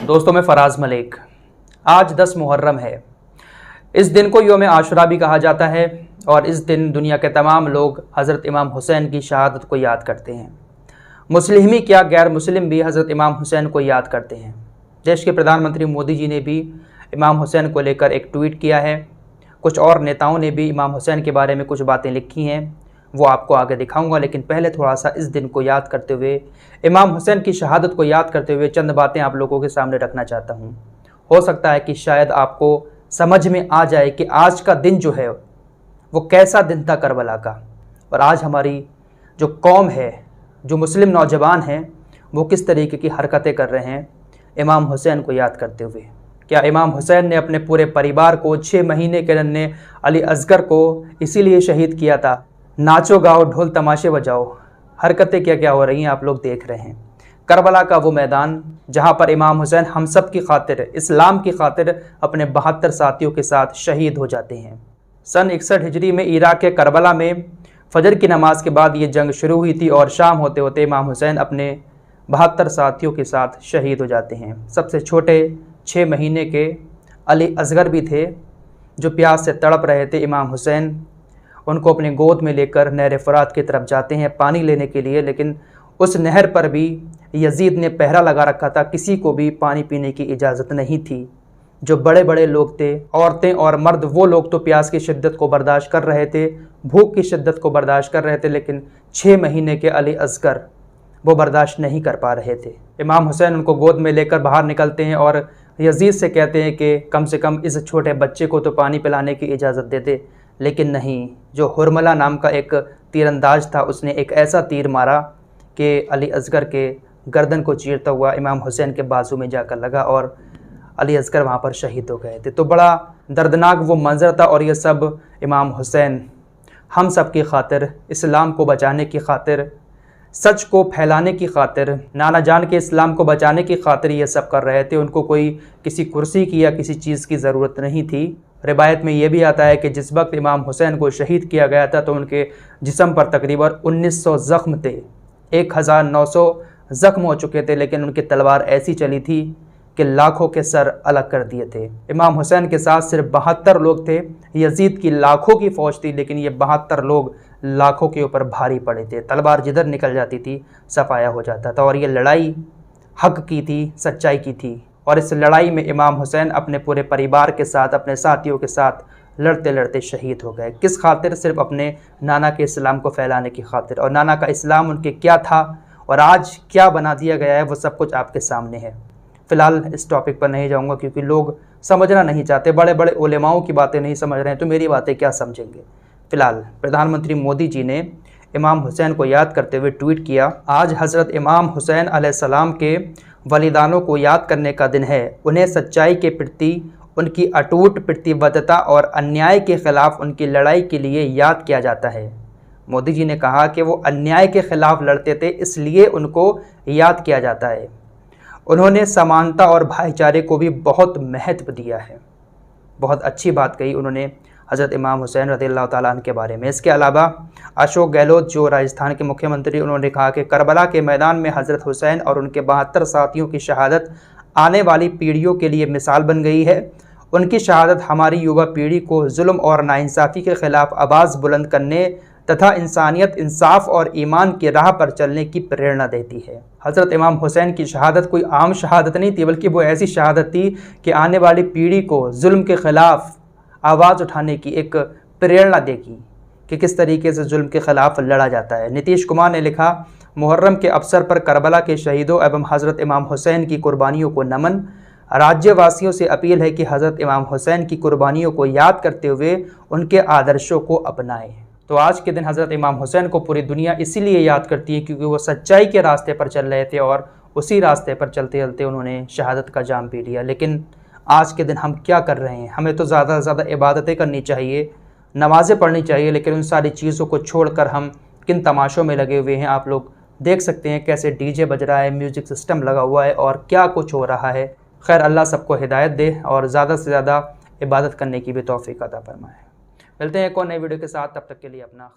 दोस्तों, मैं फराज मलिक। आज 10 मुहर्रम है। इस दिन को यौम आशुरा भी कहा जाता है और इस दिन दुनिया के तमाम लोग हज़रत इमाम हुसैन की शहादत को याद करते हैं। मुस्लिम ही क्या, गैर मुस्लिम भी हज़रत इमाम हुसैन को याद करते हैं। देश के प्रधानमंत्री मोदी जी ने भी इमाम हुसैन को लेकर एक ट्वीट किया है। कुछ और नेताओं ने भी इमाम हुसैन के बारे में कुछ बातें लिखी हैं, वो आपको आगे दिखाऊंगा। लेकिन पहले थोड़ा सा इस दिन को याद करते हुए, इमाम हुसैन की शहादत को याद करते हुए चंद बातें आप लोगों के सामने रखना चाहता हूँ। हो सकता है कि शायद आपको समझ में आ जाए कि आज का दिन जो है वो कैसा दिन था करबला का, और आज हमारी जो कौम है, जो मुस्लिम नौजवान हैं, वो किस तरीके की हरकतें कर रहे हैं इमाम हुसैन को याद करते हुए। क्या इमाम हुसैन ने अपने पूरे परिवार को 6 महीने के नन्हे अली असगर को इसीलिए शहीद किया था? नाचो गाओ ढोल तमाशे बजाओ, हरकतें क्या क्या हो रही हैं आप लोग देख रहे हैं। करबला का वो मैदान जहां पर इमाम हुसैन हम सब की खातिर, इस्लाम की खातिर अपने 72 साथियों के साथ शहीद हो जाते हैं। सन 61 हिजरी में इराक के करबला में फजर की नमाज के बाद ये जंग शुरू हुई थी और शाम होते होते इमाम हुसैन अपने 72 साथियों के साथ शहीद हो जाते हैं। सबसे छोटे 6 महीने के अली असगर भी थे जो प्यास से तड़प रहे थे। इमाम हुसैन उनको अपने गोद में लेकर नहर फुरात की तरफ जाते हैं पानी लेने के लिए, लेकिन उस नहर पर भी यजीद ने पहरा लगा रखा था, किसी को भी पानी पीने की इजाज़त नहीं थी। जो बड़े बड़े लोग थे, औरतें और मर्द, वो लोग तो प्यास की शिद्दत को बर्दाश्त कर रहे थे, भूख की शिद्दत को बर्दाश्त कर रहे थे, लेकिन 6 महीने के अली असगर वो बर्दाश्त नहीं कर पा रहे थे। इमाम हुसैन उनको गोद में लेकर बाहर निकलते हैं और यजीद से कहते हैं कि कम से कम इस छोटे बच्चे को तो पानी पिलाने की इजाज़त दे दे। लेकिन नहीं, जो हुरमला नाम का एक तीरंदाज था, उसने एक ऐसा तीर मारा कि अली असगर के गर्दन को चीरता हुआ इमाम हुसैन के बाजू में जाकर लगा और अली असगर वहाँ पर शहीद हो गए थे। तो बड़ा दर्दनाक वो मंजर था, और ये सब इमाम हुसैन हम सब की खातिर, इस्लाम को बचाने की खातिर, सच को फैलाने की खातिर, नाना जान के इस्लाम को बचाने की खातिर ये सब कर रहे थे। उनको कोई किसी कुर्सी की या किसी चीज़ की ज़रूरत नहीं थी। रिवायत में ये भी आता है कि जिस वक्त इमाम हुसैन को शहीद किया गया था तो उनके जिस्म पर तकरीबन 1900 ज़ख्म थे, 1900 ज़ख्म हो चुके थे, लेकिन उनकी तलवार ऐसी चली थी कि लाखों के सर अलग कर दिए थे। इमाम हुसैन के साथ सिर्फ 72 लोग थे। यजीद की लाखों की फ़ौज थी, लेकिन ये 72 लोग लाखों के ऊपर भारी पड़े थे। तलवार जिधर निकल जाती थी सफाया हो जाता था, और ये लड़ाई हक की थी, सच्चाई की थी। और इस लड़ाई में इमाम हुसैन अपने पूरे परिवार के साथ, अपने साथियों के साथ लड़ते लड़ते शहीद हो गए। किस खातिर? सिर्फ अपने नाना के इस्लाम को फैलाने की खातिर। और नाना का इस्लाम उनके क्या था और आज क्या बना दिया गया है, वो सब कुछ आपके सामने है। फ़िलहाल इस टॉपिक पर नहीं जाऊंगा क्योंकि लोग समझना नहीं चाहते, बड़े बड़े उलेमाओं की बातें नहीं समझ रहे हैं, तो मेरी बातें क्या समझेंगे। फ़िलहाल प्रधानमंत्री मोदी जी ने इमाम हुसैन को याद करते हुए ट्वीट किया, आज हज़रत इमाम हुसैन अलैहिस्सलाम के वलिदानों को याद करने का दिन है। उन्हें सच्चाई के प्रति उनकी अटूट प्रतिबद्धता और अन्याय के ख़िलाफ़ उनकी लड़ाई के लिए याद किया जाता है। मोदी जी ने कहा कि वो अन्याय के ख़िलाफ़ लड़ते थे, इसलिए उनको याद किया जाता है। उन्होंने समानता और भाईचारे को भी बहुत महत्व दिया है। बहुत अच्छी बात कही उन्होंने हज़रत इमाम हुसैन रज़ियल्लाहु ताला अन्हु के बारे में। इसके अलावा अशोक गहलोत जो राजस्थान के मुख्यमंत्री, उन्होंने कहा कि करबला के मैदान में हज़रत हुसैन और उनके 72 साथियों की शहादत आने वाली पीढ़ियों के लिए मिसाल बन गई है। उनकी शहादत हमारी युवा पीढ़ी को जुल्म और नाइंसाफ़ी के ख़िलाफ़ आवाज़ बुलंद करने तथा इंसानियत, इंसाफ और ईमान की राह पर चलने की प्रेरणा देती है। हज़रत इमाम हुसैन की शहादत कोई आम शहादत नहीं थी, बल्कि वो ऐसी शहादत थी कि आने वाली पीढ़ी को जुल्म के ख़िलाफ़ आवाज़ उठाने की एक प्रेरणा देगी कि किस तरीके से जुल्म के ख़िलाफ़ लड़ा जाता है। नीतीश कुमार ने लिखा, मुहर्रम के अवसर पर करबला के शहीदों एवं हज़रत इमाम हुसैन की कुर्बानियों को नमन। राज्यवासियों से अपील है कि हज़रत इमाम हुसैन की कुर्बानियों को याद करते हुए उनके आदर्शों को अपनाएं। तो आज के दिन हज़रत इमाम हुसैन को पूरी दुनिया इसीलिए याद करती है क्योंकि वो सच्चाई के रास्ते पर चल रहे थे और उसी रास्ते पर चलते चलते उन्होंने शहादत का जाम पी लिया। लेकिन आज के दिन हम क्या कर रहे हैं? हमें तो ज़्यादा से ज़्यादा इबादतें करनी चाहिए, नमाज़ें पढ़नी चाहिए, लेकिन उन सारी चीज़ों को छोड़कर हम किन तमाशों में लगे हुए हैं। आप लोग देख सकते हैं कैसे डीजे बज रहा है, म्यूज़िक सिस्टम लगा हुआ है और क्या कुछ हो रहा है। खैर, अल्लाह सबको हिदायत दे और ज़्यादा से ज़्यादा इबादत करने की भी तौफीक अता फरमाए। मिलते हैं एक और नई वीडियो के साथ, तब तक के लिए अपना